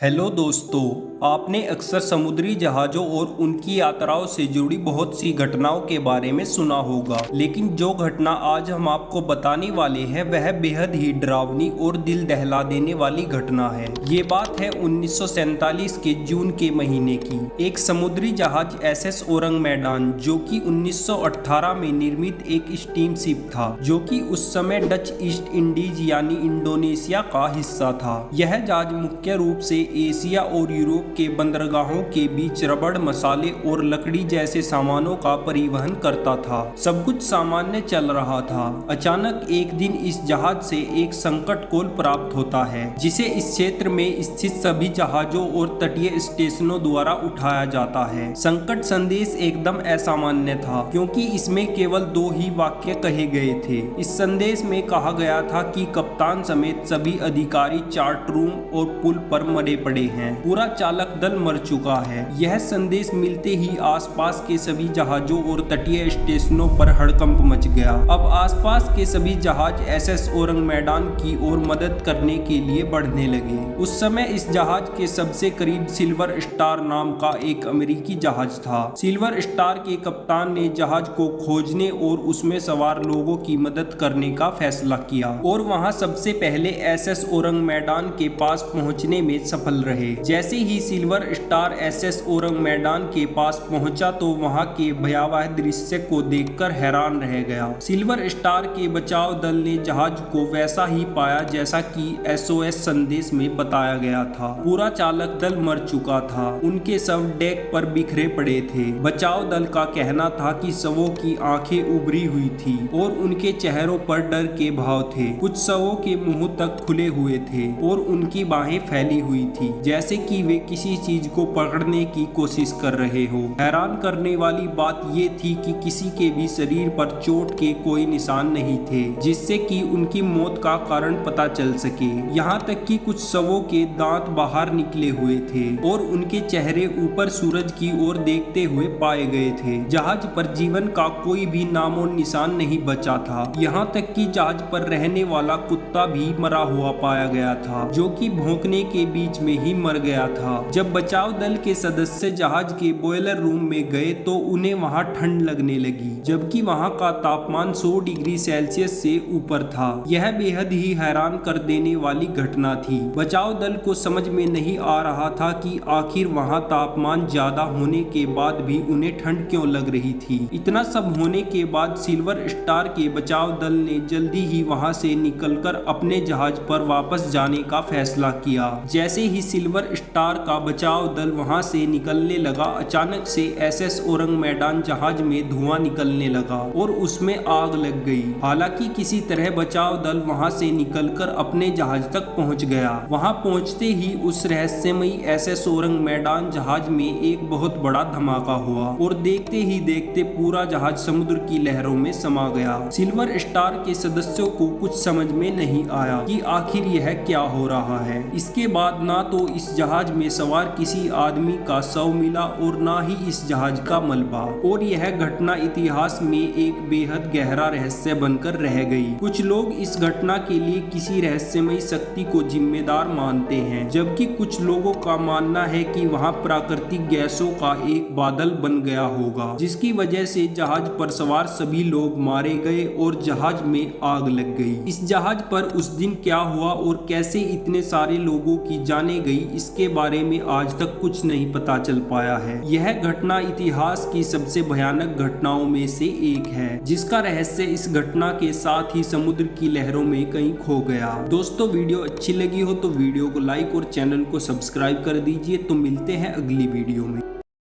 Hello दोस्तों, आपने अक्सर समुद्री जहाज़ों और उनकी यात्राओं से जुड़ी बहुत सी घटनाओं के बारे में सुना होगा, लेकिन जो घटना आज हम आपको बताने वाले हैं वह बेहद ही डरावनी और दिल दहला देने वाली घटना है। ये बात है 1947 के जून के महीने की। एक समुद्री जहाज एसएस औरंग मैदान, जो कि 1918 में निर्मित एक स्टीम शिप था, जो कि उस समय डच ईस्ट इंडीज यानी इंडोनेशिया का हिस्सा था। यह जहाज मुख्य रूप से एशिया और यूरोप के बंदरगाहों के बीच रबड़, मसाले और लकड़ी जैसे सामानों का परिवहन करता था। सब कुछ सामान्य चल रहा था। अचानक एक दिन इस जहाज से एक संकट कॉल प्राप्त होता है, जिसे इस क्षेत्र में स्थित सभी जहाजों और तटीय स्टेशनों द्वारा उठाया जाता है। संकट संदेश एकदम असामान्य था, क्योंकि इसमें केवल 2 ही वाक्य कहे गए थे। इस संदेश में कहा गया था कि कप्तान समेत सभी अधिकारी चार्ट रूम और पुल पर मरे पड़े हैं। पूरा चालक दल मर चुका है। यह संदेश मिलते ही आसपास के सभी जहाजों और तटीय स्टेशनों पर हड़कंप मच गया। अब आसपास के सभी जहाज एसएस औरंग मैदान की ओर मदद करने के लिए बढ़ने लगे। उस समय इस जहाज के सबसे करीब सिल्वर स्टार नाम का एक अमेरिकी जहाज था। सिल्वर स्टार के कप्तान ने जहाज को खोजने और उसमें सवार लोगों की मदद करने का फैसला किया और वहां सबसे पहले एसएस औरंग मैदान के पास पहुंचने में सफल रहे। जैसे ही सिल्वर स्टार एसएस औरंग मैदान के पास पहुंचा तो वहां के भयावह दृश्य को देखकर हैरान रह गया। सिल्वर स्टार के बचाव दल ने जहाज को वैसा ही पाया जैसा कि एसओएस संदेश में बताया गया था। पूरा चालक दल मर चुका था। उनके शव डेक पर बिखरे पड़े थे। बचाव दल का कहना था कि शवों की आंखें उभरी हुई थी और उनके चेहरों पर डर के भाव थे। कुछ शवों के मुंह तक खुले हुए थे और उनकी बाहें फैली हुई थी, जैसे कि वे किसी चीज को पकड़ने की कोशिश कर रहे हो। हैरान करने वाली बात ये थी कि किसी के भी शरीर पर चोट के कोई निशान नहीं थे, जिससे कि उनकी मौत का कारण पता चल सके। यहाँ तक कि कुछ शवों के दांत बाहर निकले हुए थे और उनके चेहरे ऊपर सूरज की ओर देखते हुए पाए गए थे। जहाज पर जीवन का कोई भी नामो निशान नहीं बचा था। यहाँ तक कि जहाज पर रहने वाला कुत्ता भी मरा हुआ पाया गया था, जो कि भौंकने के बीच में ही मर गया था। जब बचाव दल के सदस्य जहाज के बॉयलर रूम में गए तो उन्हें वहां ठंड लगने लगी, जबकि वहां का तापमान 100 डिग्री सेल्सियस से ऊपर था। यह बेहद ही हैरान कर देने वाली घटना थी। बचाव दल को समझ में नहीं आ रहा था कि आखिर वहां तापमान ज्यादा होने के बाद भी उन्हें ठंड क्यों लग रही थी। इतना सब होने के बाद सिल्वर स्टार के बचाव दल ने जल्दी ही वहां से निकलकर अपने जहाज पर वापस जाने का फैसला किया। जैसे ही सिल्वर स्टार का बचाव दल वहां से निकलने लगा, अचानक से एसएस औरंग मैदान जहाज में धुआं निकलने लगा और उसमें आग लग गई। हालांकि किसी तरह बचाव दल वहां से निकलकर अपने जहाज तक पहुंच गया। वहां पहुंचते ही उस रहस्यमयी एसएस औरंग मैदान जहाज में एक बहुत बड़ा धमाका हुआ और देखते ही देखते पूरा जहाज समुद्र की लहरों में समा गया। सिल्वर स्टार के सदस्यों को कुछ समझ में नहीं आया कि आखिर यह क्या हो रहा है। इसके बाद ना तो इस जहाज में सवार किसी आदमी का शव मिला और ना ही इस जहाज का मलबा, और यह घटना इतिहास में एक बेहद गहरा रहस्य बनकर रह गई। कुछ लोग इस घटना के लिए किसी रहस्यमयी शक्ति को जिम्मेदार मानते हैं, जबकि कुछ लोगों का मानना है कि वहां प्राकृतिक गैसों का एक बादल बन गया होगा, जिसकी वजह से जहाज पर सवार सभी लोग मारे गए और जहाज में आग लग गई। इस जहाज पर उस दिन क्या हुआ और कैसे इतने सारे लोगों की जाने गई, इसके बारे में आज तक कुछ नहीं पता चल पाया है। यह घटना इतिहास की सबसे भयानक घटनाओं में से एक है, जिसका रहस्य इस घटना के साथ ही समुद्र की लहरों में कहीं खो गया। दोस्तों, वीडियो अच्छी लगी हो तो वीडियो को लाइक और चैनल को सब्सक्राइब कर दीजिए। तो मिलते हैं अगली वीडियो में।